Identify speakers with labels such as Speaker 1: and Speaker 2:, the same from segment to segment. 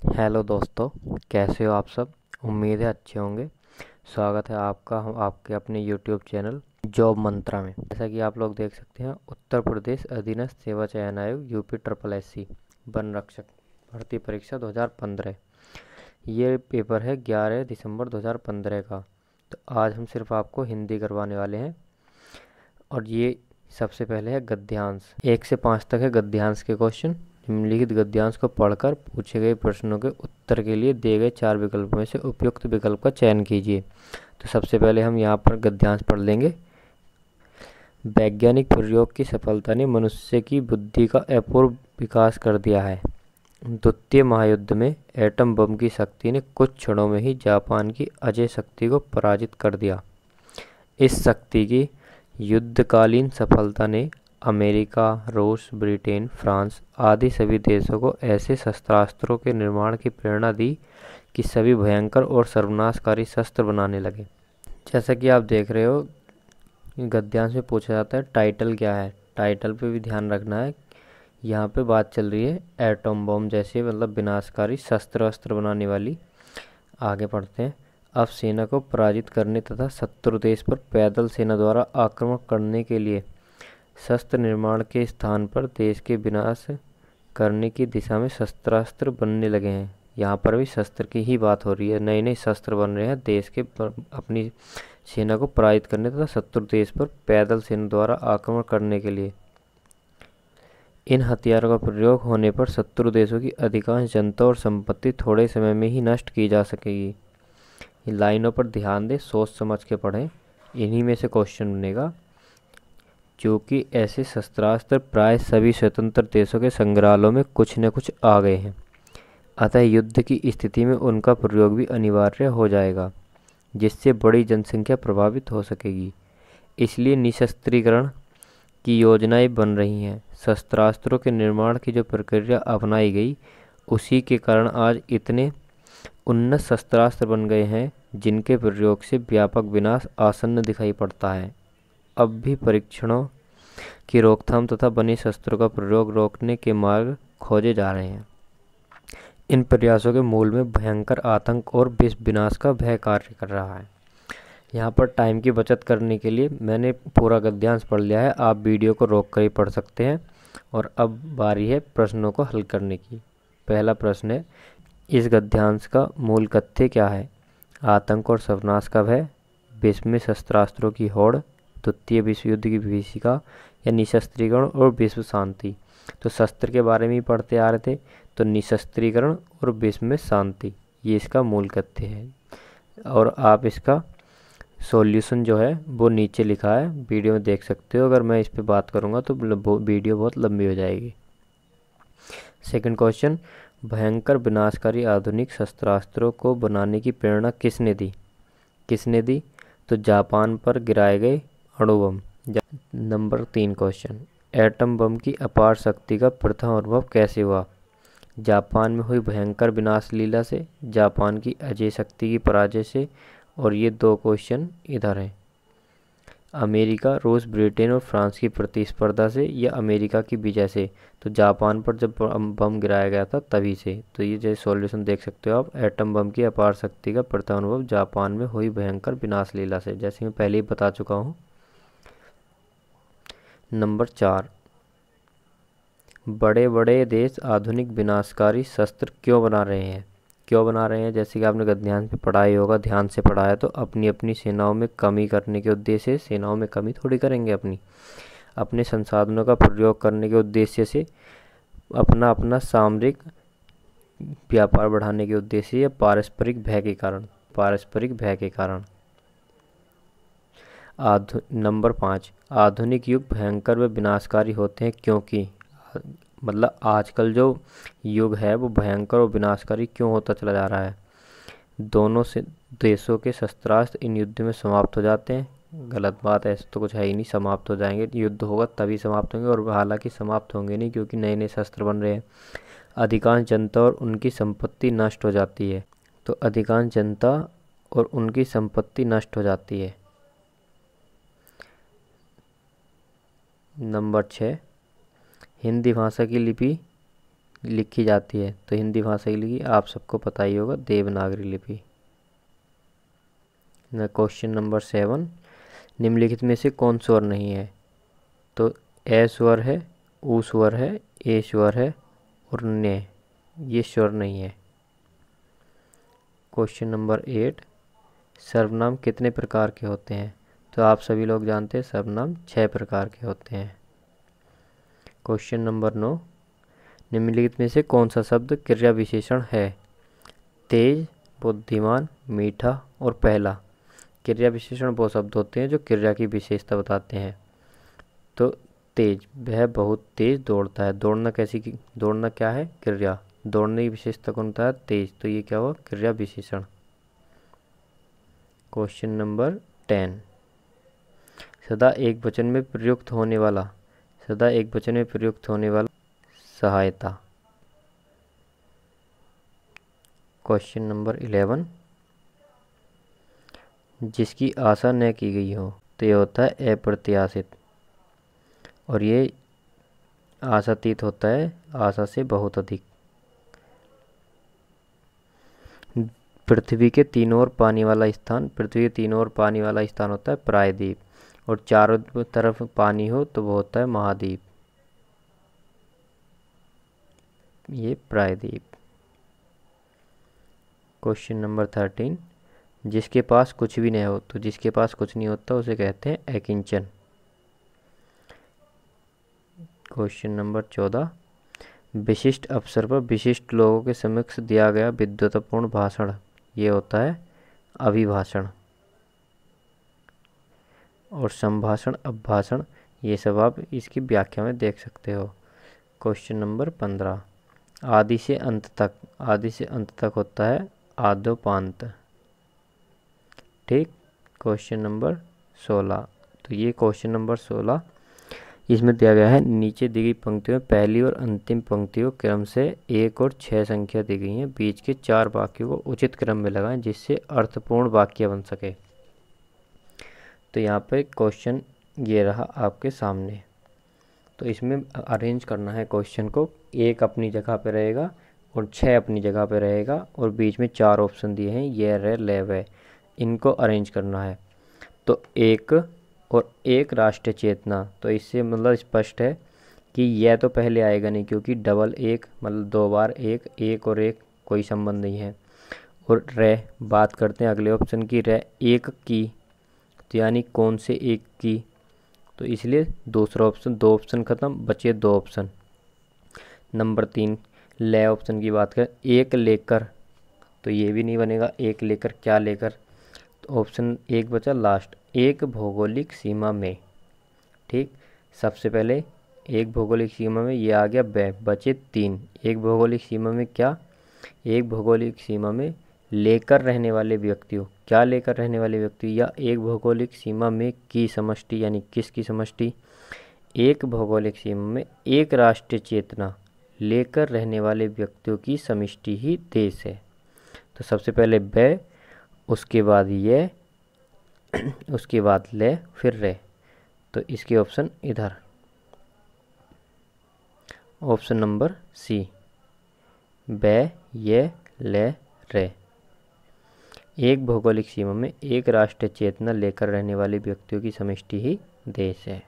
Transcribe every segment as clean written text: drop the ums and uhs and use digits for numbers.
Speaker 1: Hello दोस्तों, कैसे हो आप सब। उम्मीद है अच्छे होंगे। स्वागत है आपका आपके अपने यूट्यूब चैनल जॉब मंत्रा में। जैसा कि आप लोग देख सकते हैं, उत्तर प्रदेश अधीनस्थ सेवा चयन आयोग यूपी ट्रिपल एस सी वन रक्षक भर्ती परीक्षा 2015। ये पेपर है 11 दिसंबर 2015 का। तो आज हम सिर्फ आपको हिंदी करवाने वाले हैं। और ये सबसे पहले है गद्यांश। 1 से 5 तक है गद्यांश के क्वेश्चन। निम्नलिखित गद्यांश को पढ़कर पूछे गए प्रश्नों के उत्तर के लिए दिए गए 4 विकल्पों में से उपयुक्त विकल्प का चयन कीजिए। तो सबसे पहले हम यहाँ पर गद्यांश पढ़ लेंगे। वैज्ञानिक प्रयोग की सफलता ने मनुष्य की बुद्धि का अपूर्व विकास कर दिया है। द्वितीय महायुद्ध में एटम बम की शक्ति ने कुछ क्षणों में ही जापान की अजय शक्ति को पराजित कर दिया। इस शक्ति की युद्धकालीन सफलता ने अमेरिका, रूस, ब्रिटेन, फ्रांस आदि सभी देशों को ऐसे शस्त्रास्त्रों के निर्माण की प्रेरणा दी कि सभी भयंकर और सर्वनाशकारी शस्त्र बनाने लगे। जैसा कि आप देख रहे हो, गद्यांश में पूछा जाता है टाइटल क्या है। टाइटल पे भी ध्यान रखना है। यहाँ पे बात चल रही है एटम बम जैसे मतलब विनाशकारी शस्त्र अस्त्र बनाने वाली। आगे पढ़ते हैं। अब सेना को पराजित करने तथा शत्रु देश पर पैदल सेना द्वारा आक्रमण करने के लिए शस्त्र निर्माण के स्थान पर देश के विनाश करने की दिशा में शस्त्रास्त्र बनने लगे हैं। यहाँ पर भी शस्त्र की ही बात हो रही है। नए नए शस्त्र बन रहे हैं देश के अपनी सेना को पराजित करने तथा शत्रु देश पर पैदल सेना द्वारा आक्रमण करने के लिए। इन हथियारों का प्रयोग होने पर शत्रु देशों की अधिकांश जनता और संपत्ति थोड़े समय में ही नष्ट की जा सकेगी। इन लाइनों पर ध्यान दें, सोच समझ के पढ़ें। इन्हीं में से क्वेश्चन बनेगा। क्योंकि ऐसे शस्त्रास्त्र प्राय सभी स्वतंत्र देशों के संग्रहालयों में कुछ न कुछ आ गए हैं, अतः युद्ध की स्थिति में उनका प्रयोग भी अनिवार्य हो जाएगा, जिससे बड़ी जनसंख्या प्रभावित हो सकेगी। इसलिए निशस्त्रीकरण की योजनाएं बन रही हैं। शस्त्रास्त्रों के निर्माण की जो प्रक्रिया अपनाई गई, उसी के कारण आज इतने उन्नत शस्त्रास्त्र बन गए हैं जिनके प्रयोग से व्यापक विनाश आसन्न दिखाई पड़ता है। अब भी परीक्षणों की रोकथाम तथा बने शस्त्रों का प्रयोग रोकने के मार्ग खोजे जा रहे हैं। इन प्रयासों के मूल में भयंकर आतंक और विश्व विनाश का भय कार्य कर रहा है। यहाँ पर टाइम की बचत करने के लिए मैंने पूरा गद्यांश पढ़ लिया है। आप वीडियो को रोक कर ही पढ़ सकते हैं। और अब बारी है प्रश्नों को हल करने की। पहला प्रश्न है, इस गद्यांश का मूल तथ्य क्या है। आतंक और सर्वनाश का भय, विश्व में शस्त्रास्त्रों की होड़, द्वितीय विश्व युद्ध की भीषिका, या निशस्त्रीकरण और विश्व शांति। तो शस्त्र के बारे में ही पढ़ते आ रहे थे, तो निशस्त्रीकरण और विश्व में शांति ये इसका मूल तथ्य है। और आप इसका सॉल्यूशन जो है वो नीचे लिखा है, वीडियो में देख सकते हो। अगर मैं इस पे बात करूँगा तो वीडियो बहुत लंबी हो जाएगी। सेकंड क्वेश्चन, भयंकर विनाशकारी आधुनिक शस्त्रास्त्रों को बनाने की प्रेरणा किसने दी। किसने दी, तो जापान पर गिराए गए अणु बम। नंबर 3 क्वेश्चन, एटम बम की अपार शक्ति का प्रथम अनुभव कैसे हुआ। जापान में हुई भयंकर विनाश लीला से, जापान की अजय शक्ति की पराजय से, और ये 2 क्वेश्चन इधर हैं। अमेरिका, रूस, ब्रिटेन और फ्रांस की प्रतिस्पर्धा से या अमेरिका की विजय से। तो जापान पर जब बम गिराया गया था तभी से। तो ये जैसे सॉल्यूशन देख सकते हो आप, एटम बम की अपार शक्ति का प्रथम अनुभव जापान में हुई भयंकर विनाश लीला से, जैसे मैं पहले ही बता चुका हूँ। नंबर 4, बड़े बड़े देश आधुनिक विनाशकारी शस्त्र क्यों बना रहे हैं। क्यों बना रहे हैं, जैसे कि आपने ध्यान से पढ़ा ही होगा, ध्यान से पढ़ा है तो अपनी अपनी सेनाओं में कमी करने के उद्देश्य से। सेनाओं में कमी थोड़ी करेंगे, अपने संसाधनों का प्रयोग करने के उद्देश्य से, अपना अपना सामरिक व्यापार बढ़ाने के उद्देश्य या पारस्परिक भय के कारण। पारस्परिक भय के कारण। नंबर 5, आधुनिक युग भयंकर व विनाशकारी होते हैं क्योंकि, मतलब आजकल जो युग है वो भयंकर और विनाशकारी क्यों होता चला जा रहा है। दोनों से देशों के शस्त्रास्त्र इन युद्ध में समाप्त हो जाते हैं। गलत बात है, ऐसा तो कुछ है ही नहीं। समाप्त हो जाएंगे, युद्ध होगा तभी समाप्त होंगे, और हालांकि समाप्त होंगे नहीं क्योंकि नए नए शस्त्र बन रहे हैं। अधिकांश जनता और उनकी संपत्ति नष्ट हो जाती है। तो अधिकांश जनता और उनकी संपत्ति नष्ट हो जाती है। नंबर 6, हिंदी भाषा की लिपि लिखी जाती है? तो हिंदी भाषा की लिखी, आप सबको पता ही होगा, देवनागरी लिपि। क्वेश्चन नंबर 7, निम्नलिखित में से कौन स्वर नहीं है? तो ए स्वर है, ऊ स्वर है, ए स्वर है और ने, ये स्वर नहीं है। क्वेश्चन नंबर 8, सर्वनाम कितने प्रकार के होते हैं? तो आप सभी लोग जानते हैं सर्वनाम 6 प्रकार के होते हैं। क्वेश्चन नंबर 9, निम्नलिखित में से कौन सा शब्द क्रिया विशेषण है? तेज, बुद्धिमान, मीठा और पहला। क्रिया विशेषण वो शब्द होते हैं जो क्रिया की विशेषता बताते हैं। तो तेज, वह बहुत तेज दौड़ता है। दौड़ना दौड़ना क्या है? क्रिया। दौड़ने की विशेषता कौन होता है? तेज। तो ये क्या हुआ? क्रिया विशेषण। क्वेश्चन नंबर 10, सदा एक वचन में प्रयुक्त होने वाला सहायता। क्वेश्चन नंबर 11, जिसकी आशा न की गई हो, तो ये होता है अप्रत्याशित, और ये आशातीत होता है आशा से बहुत अधिक। पृथ्वी के तीनों ओर पानी वाला स्थान होता है प्रायद्वीप, और चारों तरफ पानी हो तो वो होता है महाद्वीप, ये प्रायद्वीप। क्वेश्चन नंबर 13, जिसके पास कुछ भी नहीं हो, तो जिसके पास कुछ नहीं होता उसे कहते हैं अकिंचन। क्वेश्चन नंबर 14, विशिष्ट अवसर पर विशिष्ट लोगों के समक्ष दिया गया विद्वत्तापूर्ण भाषण, ये होता है अभिभाषण। और संभाषण, अपभाषण, ये सब आप इसकी व्याख्या में देख सकते हो। क्वेश्चन नंबर 15, आदि से अंत तक होता है आद्योपांत। ठीक। क्वेश्चन नंबर 16, तो ये क्वेश्चन नंबर 16, इसमें दिया गया है नीचे दी गई पंक्तियों में पहली और अंतिम पंक्तियों क्रम से 1 और 6 संख्या दी गई है, बीच के 4 वाक्यों को उचित क्रम में लगाएं जिससे अर्थपूर्ण वाक्य बन सके। तो यहाँ पे क्वेश्चन ये रहा आपके सामने। तो इसमें अरेंज करना है क्वेश्चन को, 1 अपनी जगह पे रहेगा और 6 अपनी जगह पे रहेगा, और बीच में 4 ऑप्शन दिए हैं, ये रे ले वे, इनको अरेंज करना है। तो 1 और 1 राष्ट्रीय चेतना, तो इससे मतलब स्पष्ट है कि यह तो पहले आएगा नहीं, क्योंकि डबल 1 मतलब 2 बार 1 और 1 कोई संबंध नहीं है। और रे, बात करते हैं अगले ऑप्शन की, रे 1 की, तो यानी कौन से 1 की, तो इसलिए दूसरा ऑप्शन, 2 ऑप्शन खत्म, बचे 2 ऑप्शन। नंबर 3, ले ऑप्शन की बात करें, 1 लेकर, तो ये भी नहीं बनेगा, 1 लेकर क्या लेकर, तो ऑप्शन 1 बचा लास्ट, 1 भौगोलिक सीमा में। ठीक, सबसे पहले 1 भौगोलिक सीमा में, ये आ गया बचे 3। 1 भौगोलिक सीमा में क्या? 1 भौगोलिक सीमा में लेकर रहने वाले व्यक्तियों, क्या लेकर रहने वाले व्यक्ति, या 1 भौगोलिक सीमा में की समष्टि, यानी किसकी समष्टि? 1 भौगोलिक सीमा में 1 राष्ट्रीय चेतना लेकर रहने वाले व्यक्तियों की समष्टि ही देश है। तो सबसे पहले ब, उसके बाद ये, उसके बाद ले, फिर रे, तो इसके ऑप्शन इधर, ऑप्शन नंबर सी, ब, ये, ले, रे। 1 भौगोलिक सीमा में 1 राष्ट्रीय चेतना लेकर रहने वाले व्यक्तियों की समष्टि ही देश है।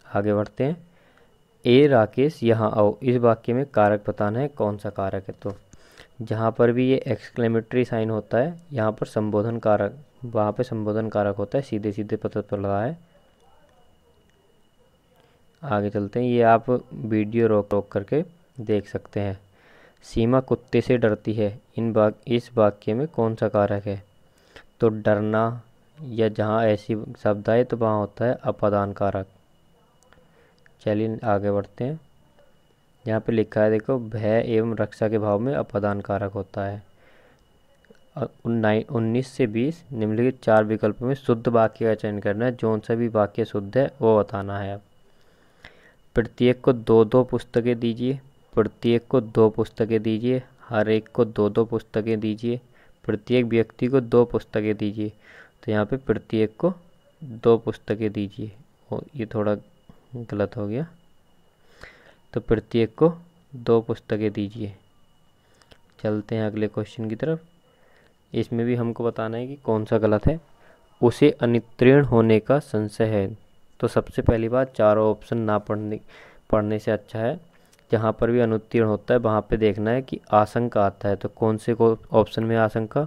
Speaker 1: आगे बढ़ते हैं। ए राकेश यहाँ आओ, इस वाक्य में कारक बताना है, कौन सा कारक है? तो जहाँ पर भी ये एक्सक्लेमेटरी साइन होता है, यहाँ पर संबोधन कारक, वहाँ पे संबोधन कारक होता है, सीधे सीधे पता चल रहा है। आगे चलते हैं, ये आप वीडियो रोक करके देख सकते हैं। सीमा कुत्ते से डरती है, इस वाक्य में कौन सा कारक है? तो डरना, या जहाँ ऐसी शब्द आए तो वहाँ होता है अपादान कारक। चलिए आगे बढ़ते हैं। यहाँ पे लिखा है देखो, भय एवं रक्षा के भाव में अपादान कारक होता है। 19 से 20 निम्नलिखित 4 विकल्पों में शुद्ध वाक्य का चयन करना है, जो सा भी वाक्य शुद्ध है वो बताना है। अब प्रत्येक को 2-2 पुस्तकें दीजिए, प्रत्येक को 2 पुस्तकें दीजिए, हर एक को 2-2 पुस्तकें दीजिए, प्रत्येक व्यक्ति को 2 पुस्तकें दीजिए। तो यहाँ पे प्रत्येक को 2 पुस्तकें दीजिए, ये थोड़ा गलत हो गया। तो प्रत्येक को 2 पुस्तकें दीजिए। चलते हैं अगले क्वेश्चन की तरफ। इसमें भी हमको बताना है कि कौन सा गलत है। उसे अनुत्तीर्ण होने का संशय है। तो सबसे पहली बात, चारों ऑप्शन ना पढ़ने से अच्छा है जहाँ पर भी अनुत्तीर्ण होता है वहाँ पे देखना है कि आशंका आता है। तो कौन से को ऑप्शन में आशंका?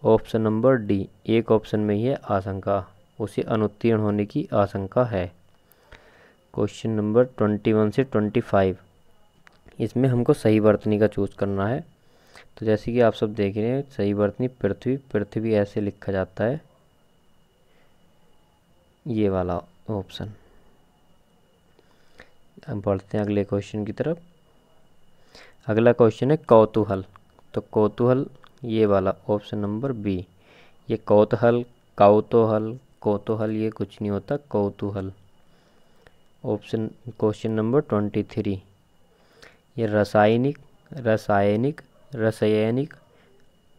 Speaker 1: ऑप्शन नंबर डी, एक ऑप्शन में ही है आशंका, उसे अनुत्तीर्ण होने की आशंका है। क्वेश्चन नंबर 21 से 25, इसमें हमको सही वर्तनी का चूज करना है। तो जैसे कि आप सब देख रहे हैं, सही वर्तनी पृथ्वी, पृथ्वी ऐसे लिखा जाता है, ये वाला ऑप्शन। अब बढ़ते हैं अगले क्वेश्चन की तरफ। अगला क्वेश्चन है कौतूहल। तो कौतूहल ये वाला ऑप्शन नंबर बी। ये कौतूहल, कौतूहल, कौतूहल ये कुछ नहीं होता, कौतूहल। ऑप्शन क्वेश्चन नंबर 23, ये रासायनिक, रासायनिक, रासायनिक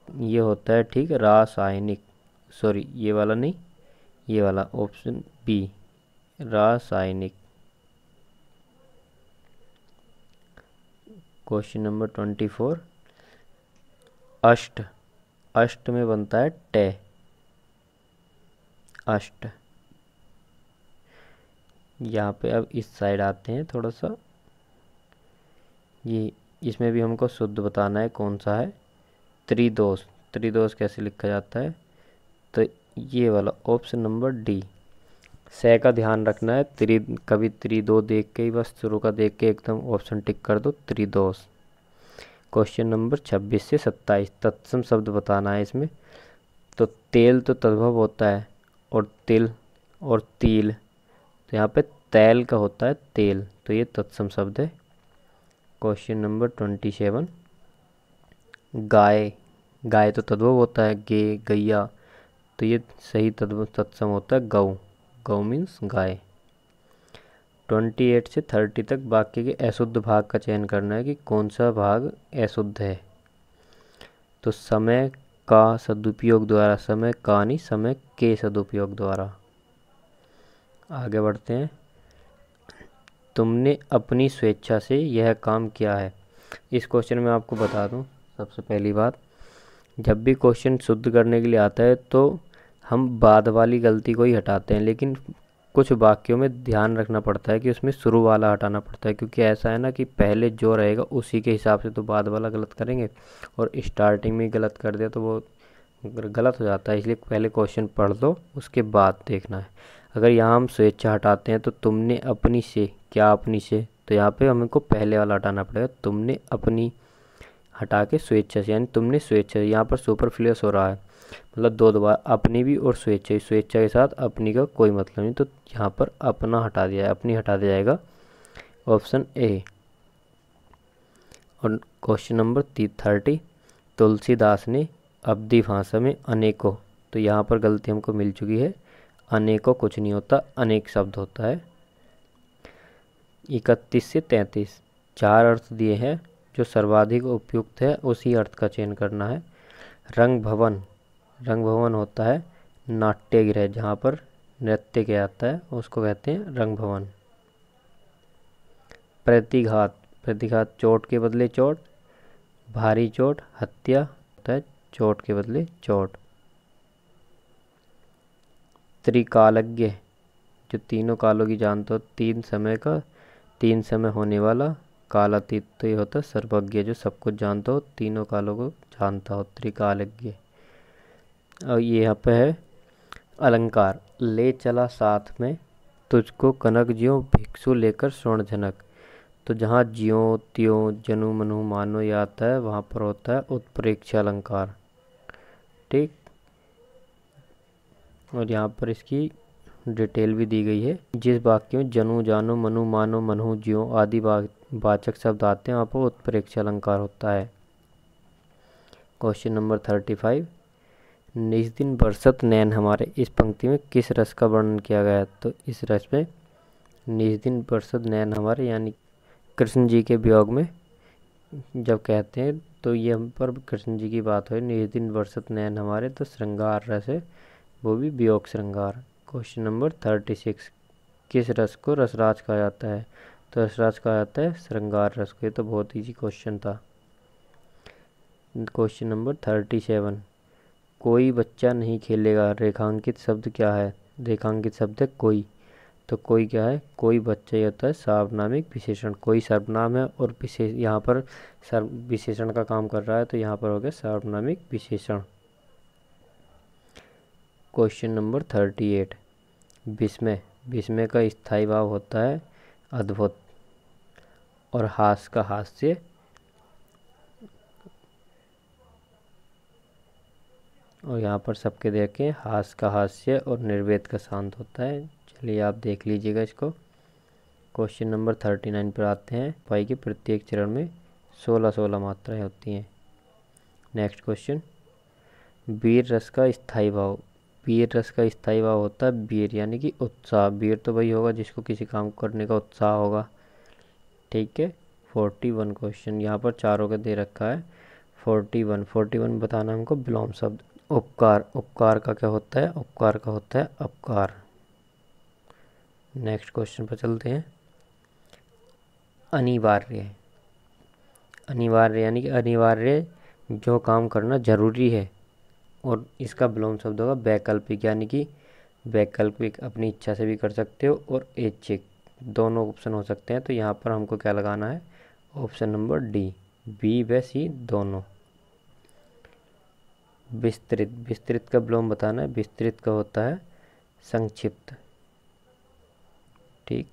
Speaker 1: ये होता है, ठीक, रासायनिक, सॉरी ये वाला नहीं, ये वाला ऑप्शन बी, रासायनिक। क्वेश्चन नंबर 24, अष्ट, अष्ट में बनता है टे, अष्ट। यहाँ पे अब इस साइड आते हैं थोड़ा सा, ये इसमें भी हमको शुद्ध बताना है कौन सा है। त्रिदोष, त्रिदोष कैसे लिखा जाता है? तो ये वाला ऑप्शन नंबर डी। से का ध्यान रखना है, कभी त्रिदो देख के ही बस शुरू का देख के एकदम ऑप्शन टिक कर दो, त्रिदोष। क्वेश्चन नंबर 26 से 27, तत्सम शब्द बताना है इसमें। तो तेल तो तद्भव होता है, और तिल और तिल, तो यहाँ पे तैल का होता है तेल, तो ये तत्सम शब्द है। क्वेश्चन नंबर 27, गाय, गाय तो तद्भव होता है गे, गैया, तो ये सही तत्सम होता है गौ, गौ मीन्स गाय। 28 से 30 तक वाक्य के अशुद्ध भाग का चयन करना है कि कौन सा भाग अशुद्ध है। तो समय का सदुपयोग द्वारा, समय का नहीं, समय के सदुपयोग द्वारा। आगे बढ़ते हैं। तुमने अपनी स्वेच्छा से यह काम किया है। इस क्वेश्चन में आपको बता दूं, सबसे पहली बात, जब भी क्वेश्चन शुद्ध करने के लिए आता है तो हम बाद वाली गलती को ही हटाते हैं, लेकिन कुछ वाक्यों में ध्यान रखना पड़ता है कि उसमें शुरू वाला हटाना पड़ता है, क्योंकि ऐसा है ना कि पहले जो रहेगा उसी के हिसाब से तो बाद वाला गलत करेंगे, और स्टार्टिंग में गलत कर दिया तो वो गलत हो जाता है। इसलिए पहले क्वेश्चन पढ़ लो, उसके बाद देखना है। अगर यहाँ हम स्वेच्छा हटाते हैं तो तुमने अपनी से, क्या अपनी से, तो यहाँ पे हमको पहले वाला हटाना पड़ेगा, तुमने अपनी हटा के स्वेच्छा से, यानी तुमने स्वेच्छा, यहाँ पर सुपरफ्लुअस हो रहा है, मतलब दो बार अपनी भी और स्वेच्छा, स्वेच्छा के साथ अपनी का कोई मतलब नहीं, तो यहाँ पर अपना हटा दिया है, अपनी हटा दिया जाएगा, ऑप्शन ए। और क्वेश्चन नंबर 30, तुलसीदास ने अवधी भाषा में अनेकों, तो यहाँ पर गलती हमको मिल चुकी है, अनेकों कुछ नहीं होता, अनेक शब्द होता है। 31 से 33, 4 अर्थ दिए हैं, जो सर्वाधिक उपयुक्त है उसी अर्थ का चयन करना है। रंग भवन, रंग भवन होता है नाट्य गृह, जहाँ पर नृत्य किया जाता है उसको कहते हैं रंग भवन। प्रतिघात, प्रतिघात चोट के बदले चोट, भारी चोट, हत्या होता है चोट के बदले चोट। त्रिकालज्ञ, जो तीनों कालों की जानता हो, तीन समय होने वाला, कालातीत, तो ये होता है सर्वज्ञ, जो सब कुछ जानता हो, तीनों कालों को जानता हो, त्रिकालज्ञ। और ये यहाँ पे है अलंकार, ले चला साथ में तुझको कनक ज्यों भिक्षु लेकर स्वर्ण झनक, तो जहाँ ज्यों त्यों जनु मनु मानो ये आता है वहाँ पर होता है उत्प्रेक्ष अलंकार, ठीक। और यहाँ पर इसकी डिटेल भी दी गई है, जिस वाक्य में जनु जानो मनु मानो मनहु ज्यों आदि वाचक शब्द आते हैं वहाँ पर उत्प्रेक्ष अलंकार होता है। क्वेश्चन नंबर 35, निज दिन बरसत नैन हमारे, इस पंक्ति में किस रस का वर्णन किया गया है? तो इस रस में निज दिन बरसत नैन हमारे, यानी कृष्ण जी के वियोग में जब कहते हैं तो ये हम पर कृष्ण जी की बात है, निज दिन बरसत नैन हमारे, तो श्रृंगार रस है, वो भी वियोग श्रृंगार। क्वेश्चन नंबर 36, किस रस को रसराज कहा जाता है? तो रसराज कहा जाता है श्रृंगार रस को। ये तो बहुत इजी क्वेश्चन था। क्वेश्चन नंबर 37, कोई बच्चा नहीं खेलेगा, रेखांकित शब्द क्या है? रेखांकित शब्द है कोई। तो कोई क्या है? कोई बच्चा ये होता है सार्वनामिक विशेषण। कोई सर्वनाम है और विशेष यहाँ पर विशेषण का काम कर रहा है, तो यहाँ पर हो गया सार्वनामिक विशेषण। क्वेश्चन नंबर 38, विस्मय। विस्मय का स्थायी भाव होता है अद्भुत, और हास का हास्य, और यहाँ पर सबके देखें हास का हास्य और निर्वेद का शांत होता है। चलिए आप देख लीजिएगा इसको। क्वेश्चन नंबर 39 पर आते हैं। पाई के प्रत्येक चरण में 16 मात्राएं होती हैं। नेक्स्ट क्वेश्चन, वीर रस का स्थायी भाव। वीर रस का स्थायी भाव होता है वीर, यानी कि उत्साह। वीर तो वही होगा जिसको किसी काम करने का उत्साह होगा। ठीक है। 41 क्वेश्चन, यहाँ पर चारों का दे रखा है। 41 बताना हमको विलोम शब्द। उपकार। उपकार का क्या होता है? उपकार का होता है अपकार। नेक्स्ट क्वेश्चन पर चलते हैं। अनिवार्य। अनिवार्य यानी कि अनिवार्य, जो काम करना जरूरी है। और इसका विलोम शब्द होगा वैकल्पिक, यानी कि वैकल्पिक अपनी इच्छा से भी कर सकते हो और ऐच्छिक, दोनों ऑप्शन हो सकते हैं। तो यहाँ पर हमको क्या लगाना है? ऑप्शन नंबर डी, बी व सी दोनों। विस्तृत। विस्तृत का विलोम बताना है। विस्तृत का होता है संक्षिप्त। ठीक,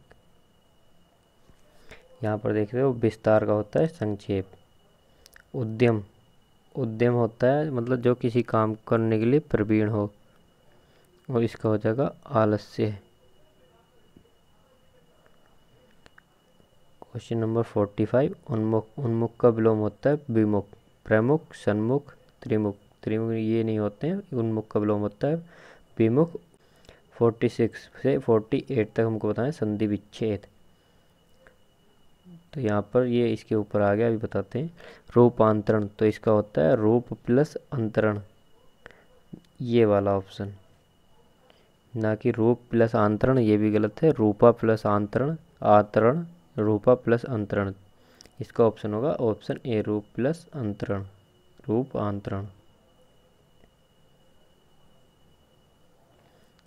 Speaker 1: यहाँ पर देख रहे हो विस्तार का होता है संक्षेप। उद्यम। उद्यम होता है मतलब जो किसी काम करने के लिए प्रवीण हो, और इसका हो जाएगा आलस्य। क्वेश्चन नंबर 45, उन्मुख। उन्मुख का विलोम होता है विमुख। प्रमुख, सन्मुख, त्रिमुख। त्रिमुख ये नहीं होते हैं। उन्मुख का विलोम होता है विमुख। 46 से 48 तक हमको बताएं संधि विच्छेद। तो यहाँ पर ये इसके ऊपर आ गया, अभी बताते हैं। रूपांतरण, तो इसका होता है रूप प्लस अंतरण, ये वाला ऑप्शन, ना कि रूप प्लस आंतरण, ये भी गलत है। रूपा प्लस आंतरण, आतरण, रूपा प्लस अंतरण। इसका ऑप्शन होगा ऑप्शन ए, रूप प्लस अंतरण, रूप आंतरण।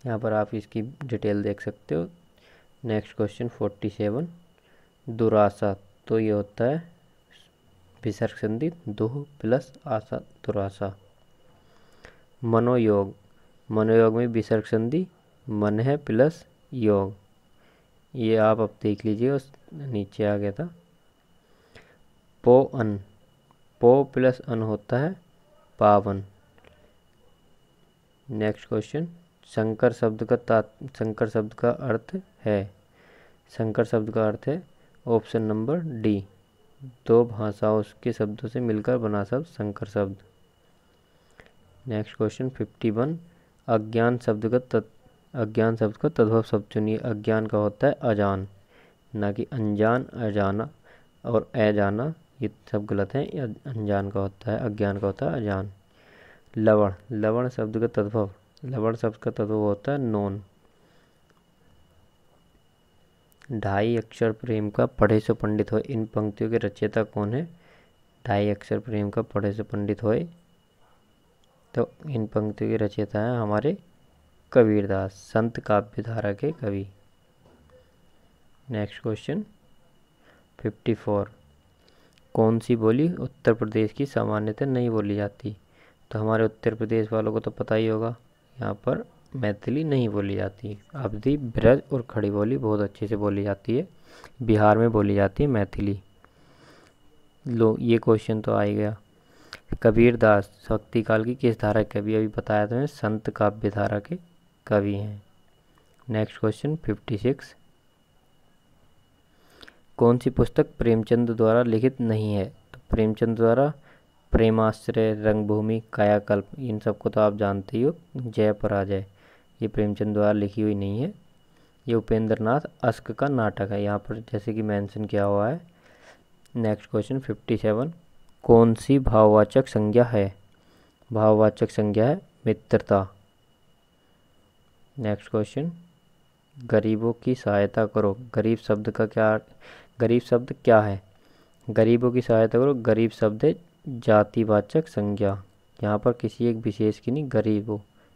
Speaker 1: यहाँ पर आप इसकी डिटेल देख सकते हो। Next question 47, दुराशा। तो ये होता है विसर्ग संधि दुह प्लस आशा, दुराशा। मनोयोग। मनोयोग में विसर्ग संधि मन है प्लस योग, ये आप अब देख लीजिए, उस नीचे आ गया था। पो अन। पो प्लस अन होता है पावन। नेक्स्ट क्वेश्चन, संकर शब्द का संकर शब्द का अर्थ है। संकर शब्द का अर्थ है ऑप्शन नंबर डी, दो भाषाओं के शब्दों से मिलकर बना शब्द संकर शब्द। नेक्स्ट क्वेश्चन 51, अज्ञान शब्द का तद्भव शब्द चुनिए। अज्ञान का होता है अजान, ना कि अनजान, अजाना और अजाना, ये सब गलत हैं। अनजान का होता है, अज्ञान का होता है अजान। लवण। लवण शब्द का तद्भव, लवण शब्द का तद्भव होता है नोन। ढाई अक्षर प्रेम का पढ़े से पंडित होए। इन पंक्तियों के रचयिता कौन है? ढाई अक्षर प्रेम का पढ़े से पंडित होए, तो इन पंक्तियों के रचयिता हैं हमारे कबीरदास, संत काव्य धारा के कवि। नेक्स्ट क्वेश्चन 54, कौन सी बोली उत्तर प्रदेश की सामान्यतः नहीं बोली जाती? तो हमारे उत्तर प्रदेश वालों को तो पता ही होगा, यहाँ पर मैथिली नहीं बोली जाती। अवधी, ब्रज और खड़ी बोली बहुत अच्छे से बोली जाती है। बिहार में बोली जाती है मैथिली। लो, ये क्वेश्चन तो आ ही गया। कबीरदास शक्ति काल की किस धारा के कवि? अभी बताया था, संत काव्य धारा के कवि हैं। नेक्स्ट क्वेश्चन 56, कौन सी पुस्तक प्रेमचंद द्वारा लिखित नहीं है? तो प्रेमचंद द्वारा प्रेमाश्रय, रंगभूमि, कायाकल्प, इन सबको तो आप जानते ही हो। जय पराजय, ये प्रेमचंद द्वारा लिखी हुई नहीं है। ये उपेंद्र नाथ अश्क का नाटक है, यहाँ पर जैसे कि मेंशन किया हुआ है। नेक्स्ट क्वेश्चन 57, कौन सी भाववाचक संज्ञा है? भाववाचक संज्ञा है मित्रता। नेक्स्ट क्वेश्चन गरीबों की सहायता करो। गरीब शब्द का क्या, गरीब शब्द क्या है? गरीबों की सहायता करो, गरीब शब्द है जातिवाचक संज्ञा। यहाँ पर किसी एक विशेष की नहीं,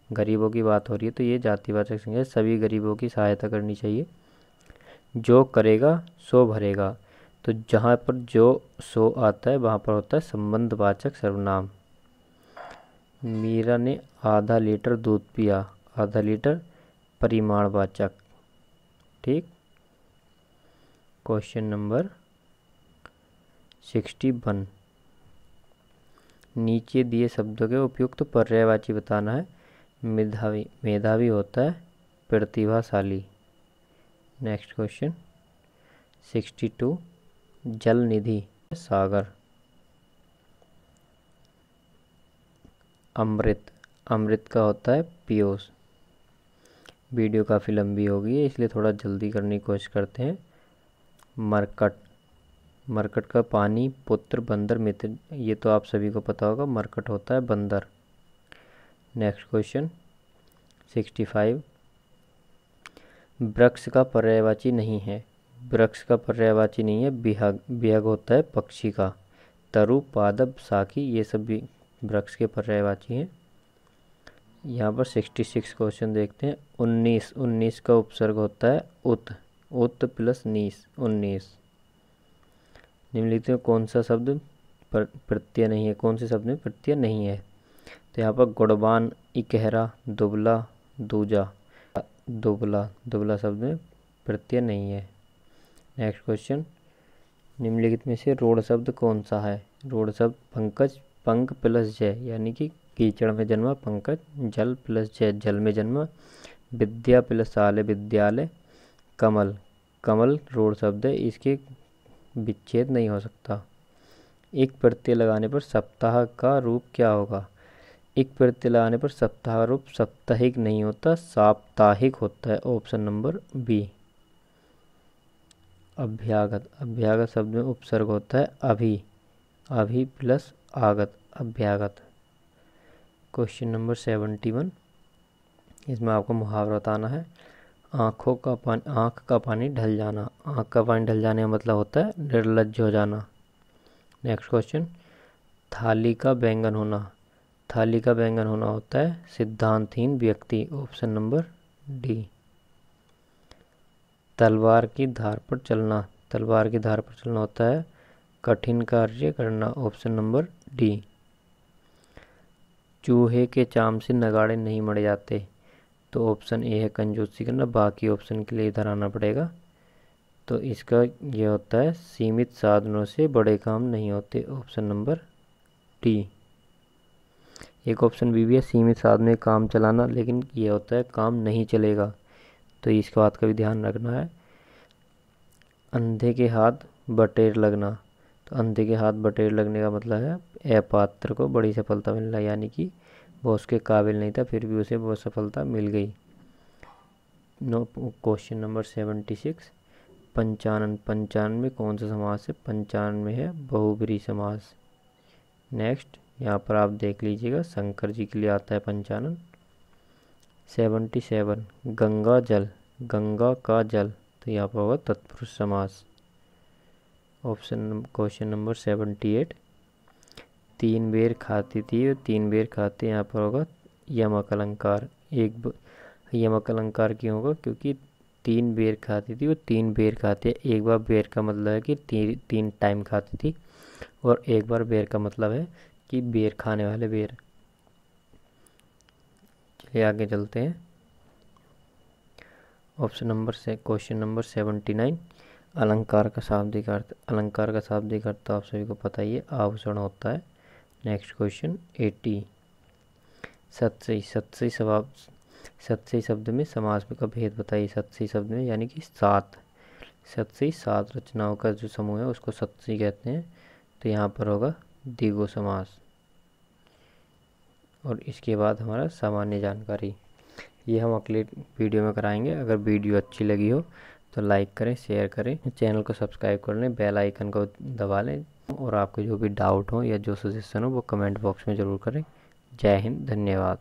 Speaker 1: गरीबों की बात हो रही है, तो ये जातिवाचक संज्ञा है। सभी गरीबों की सहायता करनी चाहिए। जो करेगा सो भरेगा, तो जहाँ पर जो सो आता है वहाँ पर होता है संबंधवाचक सर्वनाम। मीरा ने आधा लीटर दूध पिया, आधा लीटर परिमाणवाचक। ठीक। क्वेश्चन नंबर 61, नीचे दिए शब्दों के उपयुक्त तो पर्यायवाची बताना है। मेधावी, मेधावी होता है प्रतिभाशाली। नेक्स्ट क्वेश्चन 62, जल निधि सागर। अमृत, अमृत का होता है पीयूष। वीडियो काफ़ी लंबी हो गई है इसलिए थोड़ा जल्दी करने की कोशिश करते हैं। मरकट, मरकट का पानी पुत्र बंदर मित्र, ये तो आप सभी को पता होगा, मरकट होता है बंदर। नेक्स्ट क्वेश्चन 65, वृक्ष का पर्यायवाची नहीं है। वृक्ष का पर्यायवाची नहीं है बिहग, बिहग होता है पक्षी का। तरु, पादप, साखी ये सब भी वृक्ष के पर्यायवाची हैं। यहाँ पर 66 क्वेश्चन देखते हैं। 19, 19 का उपसर्ग होता है उत, उत प्लस नीस, 19। निम्नलिखित में कौन सा शब्द प्रत्यय नहीं है, कौन से शब्द में प्रत्यय नहीं है? तो यहाँ पर गुणवान, इकहरा, दुबला, दूजा। दुबला, दुबला शब्द में प्रत्यय नहीं है। नेक्स्ट क्वेश्चन, निम्नलिखित में से रोड़ शब्द कौन सा है? रोड़ शब्द पंकज, पंक प्लस जय यानी कि कीचड़ में जन्मा पंकज, जल प्लस जय जल में जन्मा, विद्या प्लस आलय विद्यालय, कमल, कमल रोड़ शब्द है, इसके विच्छेद नहीं हो सकता। एक प्रत्यय लगाने पर सप्ताह का रूप क्या होगा? एक प्रत्यय लगाने पर सप्ताह रूप साप्ताहिक नहीं होता, साप्ताहिक होता है। Option number B. अभ्यागत, अभ्यागत शब्द में उपसर्ग होता है अभी, अभी प्लस आगत, अभ्यागत। क्वेश्चन नंबर 71, इसमें आपको मुहावरा बताना है। आँखों का पानी, आँख का पानी ढल जाना, आँख का पानी ढल जाने का मतलब होता है निर्लज्ज हो जाना। नेक्स्ट क्वेश्चन, थाली का बैंगन होना, थाली का बैंगन होना होता है सिद्धांतहीन व्यक्ति। Option number D. तलवार की धार पर चलना, तलवार की धार पर चलना होता है कठिन कार्य करना। Option number D. चूहे के चाम से नगाड़े नहीं मर जाते, तो ऑप्शन ए है कंजूसी करना। बाकी ऑप्शन के लिए इधर आना पड़ेगा, तो इसका ये होता है सीमित साधनों से बड़े काम नहीं होते। Option number D. एक ऑप्शन भी है सीमित साधनों में काम चलाना, लेकिन ये होता है काम नहीं चलेगा, तो इसके बात का भी ध्यान रखना है। अंधे के हाथ बटेर लगना, तो अंधे के हाथ बटेर लगने का मतलब है अपात्र को बड़ी सफलता मिलना, यानी कि वो उसके काबिल नहीं था फिर भी उसे वो सफलता मिल गई। क्वेश्चन नंबर 76, पंचानन, पंचानन में कौन सा समास है? पंचानन में है बहुब्रीहि समास। नेक्स्ट यहाँ पर आप देख लीजिएगा, शंकर जी के लिए आता है पंचानन। 77, गंगा जल, गंगा का जल, तो यहाँ पर होगा तत्पुरुष समास। ऑप्शन क्वेश्चन नंबर 78, तीन बेर खाती थी और तीन बेर खाते, यहाँ पर होगा यमक अलंकार। यमक अलंकार क्यों होगा? क्योंकि तीन बेर खाती थी और तीन बेर खाते, एक बार बेर का मतलब है कि तीन टाइम खाती थी, और एक बार बेर का मतलब है कि बेर खाने वाले बेर। चलिए आगे चलते हैं। ऑप्शन नंबर से क्वेश्चन नंबर 79, अलंकार का शाब्दिक अर्थ, अलंकार का शाब्दिक अर्थ तो आप सभी को पता ही है, आभूषण होता है। नेक्स्ट क्वेश्चन 80, सत्सई, सत्सई स्वभाव, सत्सई शब्द में समास का भेद बताइए। सत्सई शब्द में यानी कि सात, सत्सई सात रचनाओं का जो समूह है उसको सत्सई कहते हैं, तो यहाँ पर होगा द्विगु समास। और इसके बाद हमारा सामान्य जानकारी, ये हम अगले वीडियो में कराएंगे। अगर वीडियो अच्छी लगी हो तो लाइक करें, शेयर करें, चैनल को सब्सक्राइब कर लें, बेल आइकन को दबा लें, और आपको जो भी डाउट हो या जो सजेशन हो वो कमेंट बॉक्स में ज़रूर करें। जय हिंद, धन्यवाद।